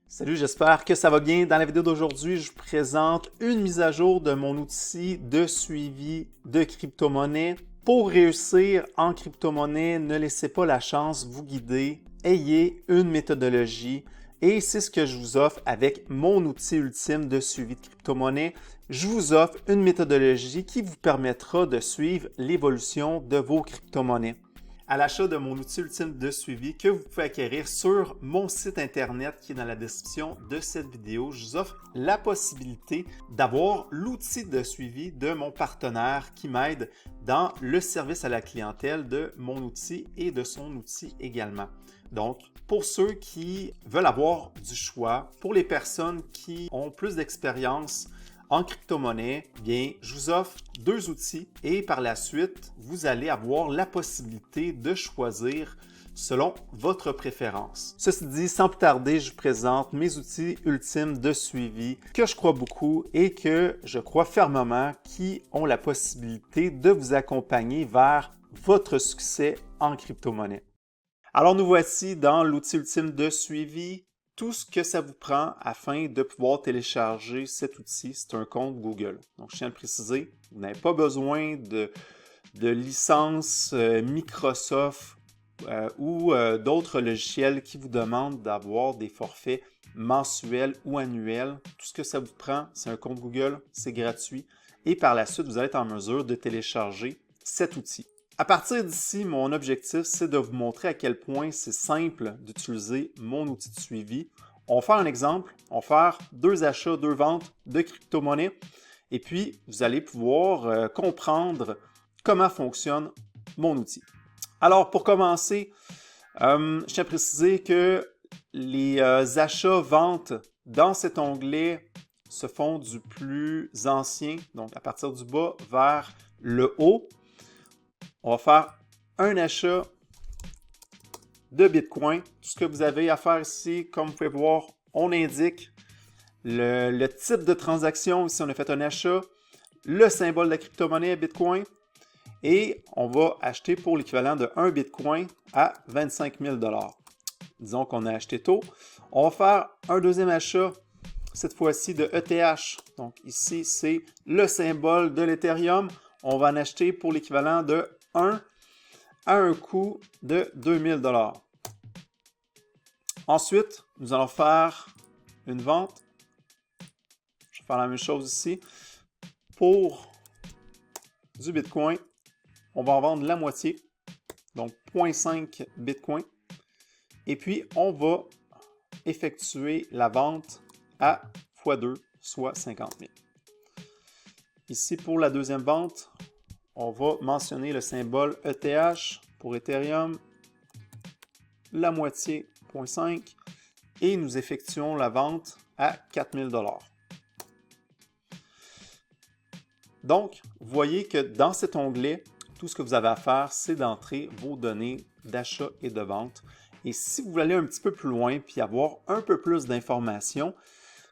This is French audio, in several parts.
Salut, j'espère que ça va bien. Dans la vidéo d'aujourd'hui, je vous présente une mise à jour de mon outil de suivi de crypto-monnaie. Pour réussir en crypto-monnaie, ne laissez pas la chance vous guider. Ayez une méthodologie et c'est ce que je vous offre avec mon outil ultime de suivi de crypto-monnaie. Je vous offre une méthodologie qui vous permettra de suivre l'évolution de vos crypto-monnaies. À l'achat de mon outil ultime de suivi que vous pouvez acquérir sur mon site internet qui est dans la description de cette vidéo, je vous offre la possibilité d'avoir l'outil de suivi de mon partenaire qui m'aide dans le service à la clientèle de mon outil et de son outil également. Donc, pour ceux qui veulent avoir du choix, pour les personnes qui ont plus d'expérience en crypto-monnaie, bien, je vous offre deux outils et par la suite, vous allez avoir la possibilité de choisir selon votre préférence. Ceci dit, sans plus tarder, je vous présente mes outils ultimes de suivi que je crois beaucoup et que je crois fermement qui ont la possibilité de vous accompagner vers votre succès en crypto-monnaie. Alors, nous voici dans l'outil ultime de suivi. Tout ce que ça vous prend afin de pouvoir télécharger cet outil, c'est un compte Google. Donc, je tiens à le préciser, vous n'avez pas besoin de licence Microsoft ou d'autres logiciels qui vous demandent d'avoir des forfaits mensuels ou annuels. Tout ce que ça vous prend, c'est un compte Google, c'est gratuit. Et par la suite, vous allez être en mesure de télécharger cet outil. À partir d'ici, mon objectif, c'est de vous montrer à quel point c'est simple d'utiliser mon outil de suivi. On va faire un exemple, on va faire 2 achats, 2 ventes de crypto-monnaie et puis vous allez pouvoir comprendre comment fonctionne mon outil. Alors, pour commencer, je tiens à préciser que les achats-ventes dans cet onglet se font du plus ancien, donc à partir du bas vers le haut. On va faire un achat de Bitcoin. Tout ce que vous avez à faire ici, comme vous pouvez voir, on indique le type de transaction. Ici, on a fait un achat, le symbole de la crypto-monnaie Bitcoin et on va acheter pour l'équivalent de 1 Bitcoin à 25 000 $. Disons qu'on a acheté tôt. On va faire un deuxième achat, cette fois-ci de ETH. Donc ici, c'est le symbole de l'Ethereum. On va en acheter pour l'équivalent de 1 à un coût de 2000 $. Ensuite, nous allons faire une vente. Je vais faire la même chose ici. Pour du Bitcoin, on va en vendre la moitié, donc 0,5 Bitcoin. Et puis, on va effectuer la vente à x2, soit 50 000. Ici, pour la deuxième vente, on va mentionner le symbole ETH pour Ethereum, la moitié, 0,5, et nous effectuons la vente à 4000 $. Donc, vous voyez que dans cet onglet, tout ce que vous avez à faire, c'est d'entrer vos données d'achat et de vente. Et si vous voulez aller un petit peu plus loin puis avoir un peu plus d'informations,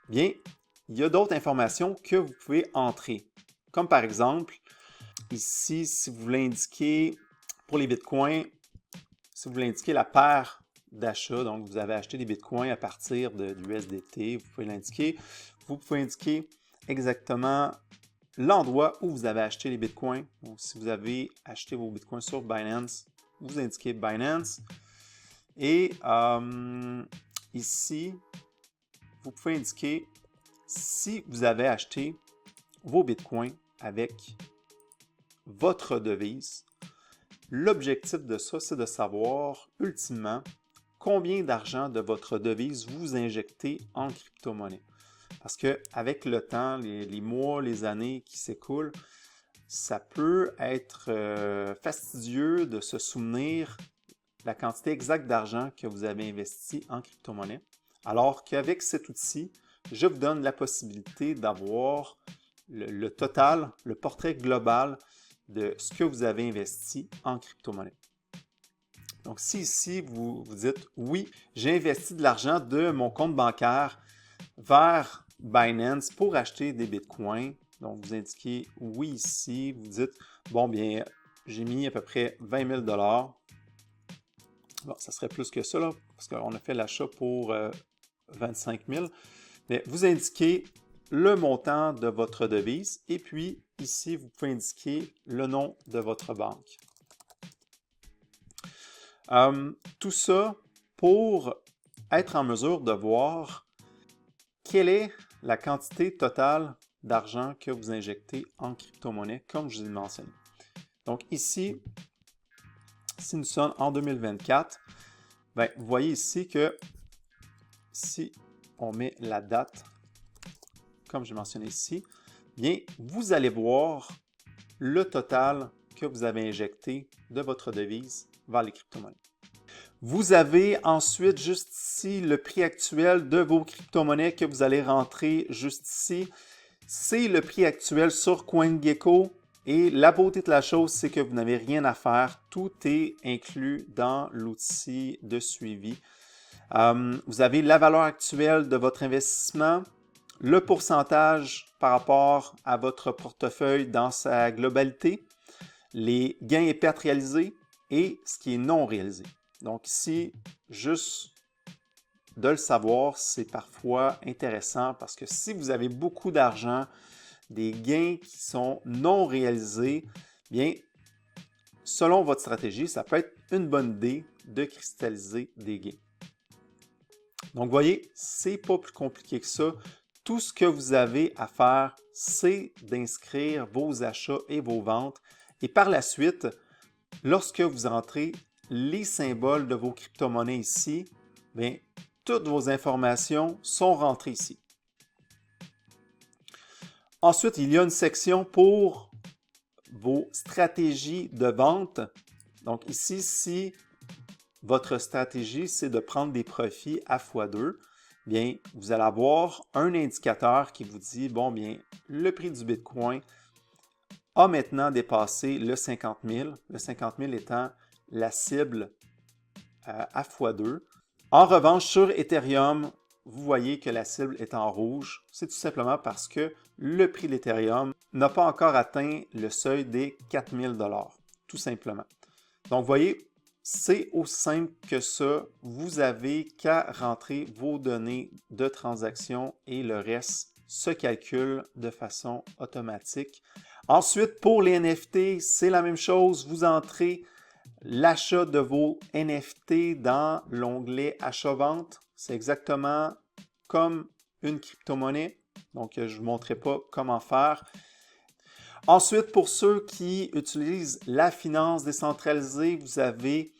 bien, il y a d'autres informations que vous pouvez entrer. Comme par exemple, ici, si vous voulez indiquer pour les bitcoins, si vous voulez indiquer la paire d'achat, donc vous avez acheté des bitcoins à partir du USDT, vous pouvez l'indiquer. Vous pouvez indiquer exactement l'endroit où vous avez acheté les bitcoins. Donc, si vous avez acheté vos bitcoins sur Binance, vous indiquez Binance. Et ici, vous pouvez indiquer si vous avez acheté vos bitcoins avec votre devise. L'objectif de ça, c'est de savoir ultimement combien d'argent de votre devise vous injectez en crypto-monnaie. Parce qu'avec le temps, les mois, les années qui s'écoulent, ça peut être fastidieux de se souvenir de la quantité exacte d'argent que vous avez investi en crypto-monnaie. Alors qu'avec cet outil, je vous donne la possibilité d'avoir le total, le portrait global de ce que vous avez investi en crypto-monnaie. Donc, si ici, vous dites « Oui, j'ai investi de l'argent de mon compte bancaire vers Binance pour acheter des bitcoins. » Donc, vous indiquez « Oui » ici. Vous dites « Bon, bien, j'ai mis à peu près 20 000 $. » Bon, ça serait plus que ça, là, parce qu'on a fait l'achat pour 25 000. Mais vous indiquez le montant de votre devise et puis ici, vous pouvez indiquer le nom de votre banque. Tout ça pour être en mesure de voir quelle est la quantité totale d'argent que vous injectez en crypto-monnaie, comme je vous ai mentionné. Donc ici, si nous sommes en 2024, ben, vous voyez ici que si on met la date, comme j'ai mentionné ici, bien, vous allez voir le total que vous avez injecté de votre devise vers les crypto-monnaies. Vous avez ensuite juste ici le prix actuel de vos crypto-monnaies que vous allez rentrer juste ici. C'est le prix actuel sur CoinGecko et la beauté de la chose, c'est que vous n'avez rien à faire. Tout est inclus dans l'outil de suivi. Vous avez la valeur actuelle de votre investissement, le pourcentage par rapport à votre portefeuille dans sa globalité, les gains et pertes réalisés et ce qui est non réalisé. Donc ici, juste de le savoir, c'est parfois intéressant parce que si vous avez beaucoup d'argent, des gains qui sont non réalisés, bien, selon votre stratégie, ça peut être une bonne idée de cristalliser des gains. Donc, vous voyez, c'est pas plus compliqué que ça. Tout ce que vous avez à faire, c'est d'inscrire vos achats et vos ventes. Et par la suite, lorsque vous entrez les symboles de vos crypto-monnaies ici, bien, toutes vos informations sont rentrées ici. Ensuite, il y a une section pour vos stratégies de vente. Donc ici, si votre stratégie, c'est de prendre des profits à x2, bien, vous allez avoir un indicateur qui vous dit, bon, bien, le prix du Bitcoin a maintenant dépassé le 50 000, le 50 000 étant la cible à x2. En revanche, sur Ethereum, vous voyez que la cible est en rouge. C'est tout simplement parce que le prix de l'Ethereum n'a pas encore atteint le seuil des 4 000 $, tout simplement. Donc, vous voyez, c'est aussi simple que ça. Vous avez qu'à rentrer vos données de transaction et le reste se calcule de façon automatique. Ensuite, pour les NFT, c'est la même chose. Vous entrez l'achat de vos NFT dans l'onglet Achat-vente. C'est exactement comme une crypto-monnaie. Donc, je ne vous montrerai pas comment faire. Ensuite, pour ceux qui utilisent la finance décentralisée, vous avez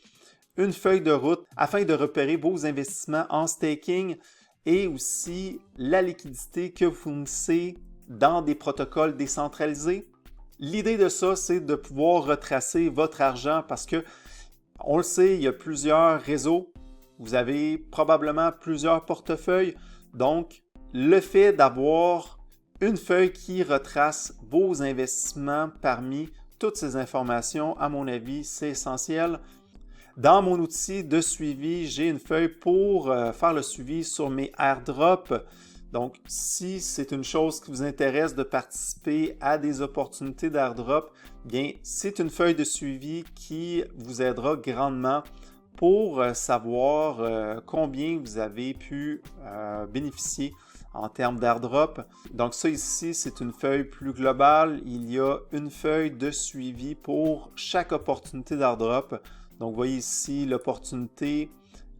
une feuille de route afin de repérer vos investissements en staking et aussi la liquidité que vous fournissez dans des protocoles décentralisés. L'idée de ça, c'est de pouvoir retracer votre argent parce que, on le sait, il y a plusieurs réseaux. Vous avez probablement plusieurs portefeuilles. Donc, le fait d'avoir une feuille qui retrace vos investissements parmi toutes ces informations, à mon avis, c'est essentiel. Dans mon outil de suivi, j'ai une feuille pour faire le suivi sur mes airdrops. Donc, si c'est une chose qui vous intéresse de participer à des opportunités d'airdrop, bien, c'est une feuille de suivi qui vous aidera grandement pour savoir combien vous avez pu bénéficier en termes d'airdrop. Donc ça ici, c'est une feuille plus globale. Il y a une feuille de suivi pour chaque opportunité d'airdrop. Donc vous voyez ici l'opportunité,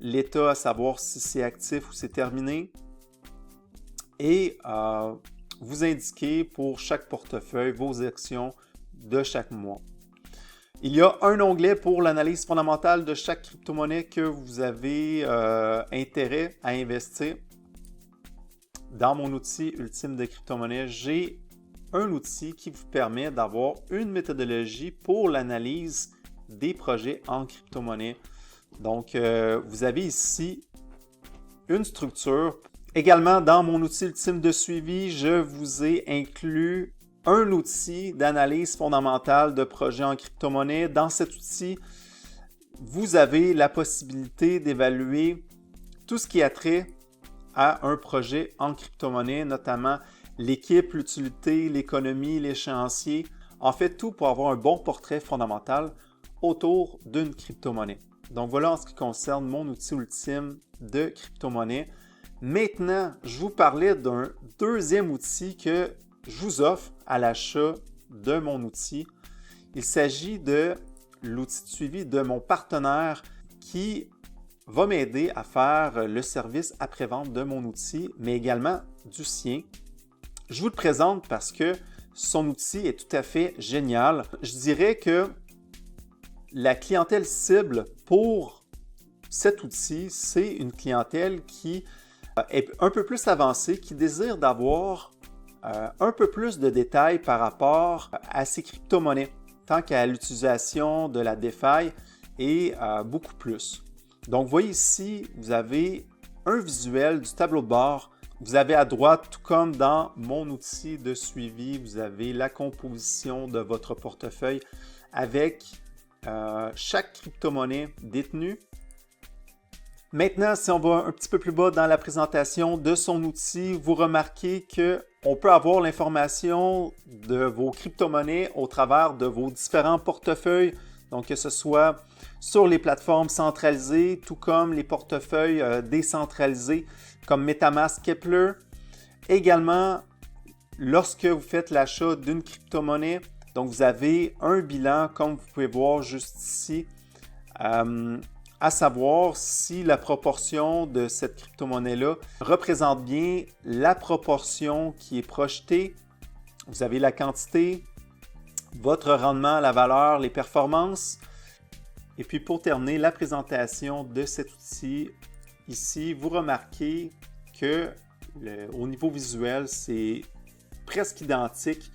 l'état à savoir si c'est actif ou c'est terminé. Et vous indiquez pour chaque portefeuille vos actions de chaque mois. Il y a un onglet pour l'analyse fondamentale de chaque crypto-monnaie que vous avez intérêt à investir. Dans mon outil ultime de crypto-monnaie, j'ai un outil qui vous permet d'avoir une méthodologie pour l'analyse des projets en crypto-monnaie. Donc, vous avez ici une structure. Également, dans mon outil ultime de suivi, je vous ai inclus un outil d'analyse fondamentale de projets en crypto-monnaie. Dans cet outil, vous avez la possibilité d'évaluer tout ce qui a trait à un projet en crypto-monnaie, notamment l'équipe, l'utilité, l'économie, l'échéancier. En fait, tout pour avoir un bon portrait fondamental autour d'une crypto-monnaie. Donc voilà en ce qui concerne mon outil ultime de crypto-monnaie. Maintenant, je vous parlais d'un deuxième outil que je vous offre à l'achat de mon outil. Il s'agit de l'outil de suivi de mon partenaire qui va m'aider à faire le service après-vente de mon outil, mais également du sien. Je vous le présente parce que son outil est tout à fait génial. Je dirais que la clientèle cible pour cet outil, c'est une clientèle qui est un peu plus avancée, qui désire d'avoir un peu plus de détails par rapport à ses crypto-monnaies, tant qu'à l'utilisation de la DeFi et beaucoup plus. Donc, vous voyez ici, vous avez un visuel du tableau de bord. Vous avez à droite, tout comme dans mon outil de suivi, vous avez la composition de votre portefeuille avec chaque crypto-monnaie détenue. Maintenant, si on va un petit peu plus bas dans la présentation de son outil, vous remarquez qu'on peut avoir l'information de vos crypto-monnaies au travers de vos différents portefeuilles, donc que ce soit sur les plateformes centralisées, tout comme les portefeuilles décentralisés comme MetaMask, Keplr. Également, lorsque vous faites l'achat d'une crypto-monnaie, donc vous avez un bilan, comme vous pouvez voir juste ici, à savoir si la proportion de cette crypto-monnaie-là représente bien la proportion qui est projetée. Vous avez la quantité, votre rendement, la valeur, les performances. Et puis pour terminer la présentation de cet outil, ici, vous remarquez que au niveau visuel, c'est presque identique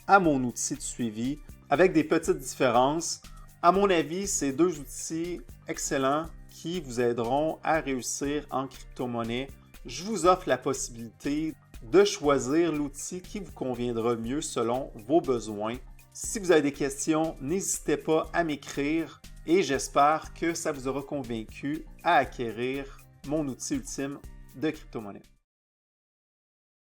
à mon outil de suivi avec des petites différences. À mon avis, c'est deux outils excellents qui vous aideront à réussir en crypto-monnaie. Je vous offre la possibilité de choisir l'outil qui vous conviendra mieux selon vos besoins. Si vous avez des questions, n'hésitez pas à m'écrire et j'espère que ça vous aura convaincu à acquérir mon outil ultime de crypto-monnaie.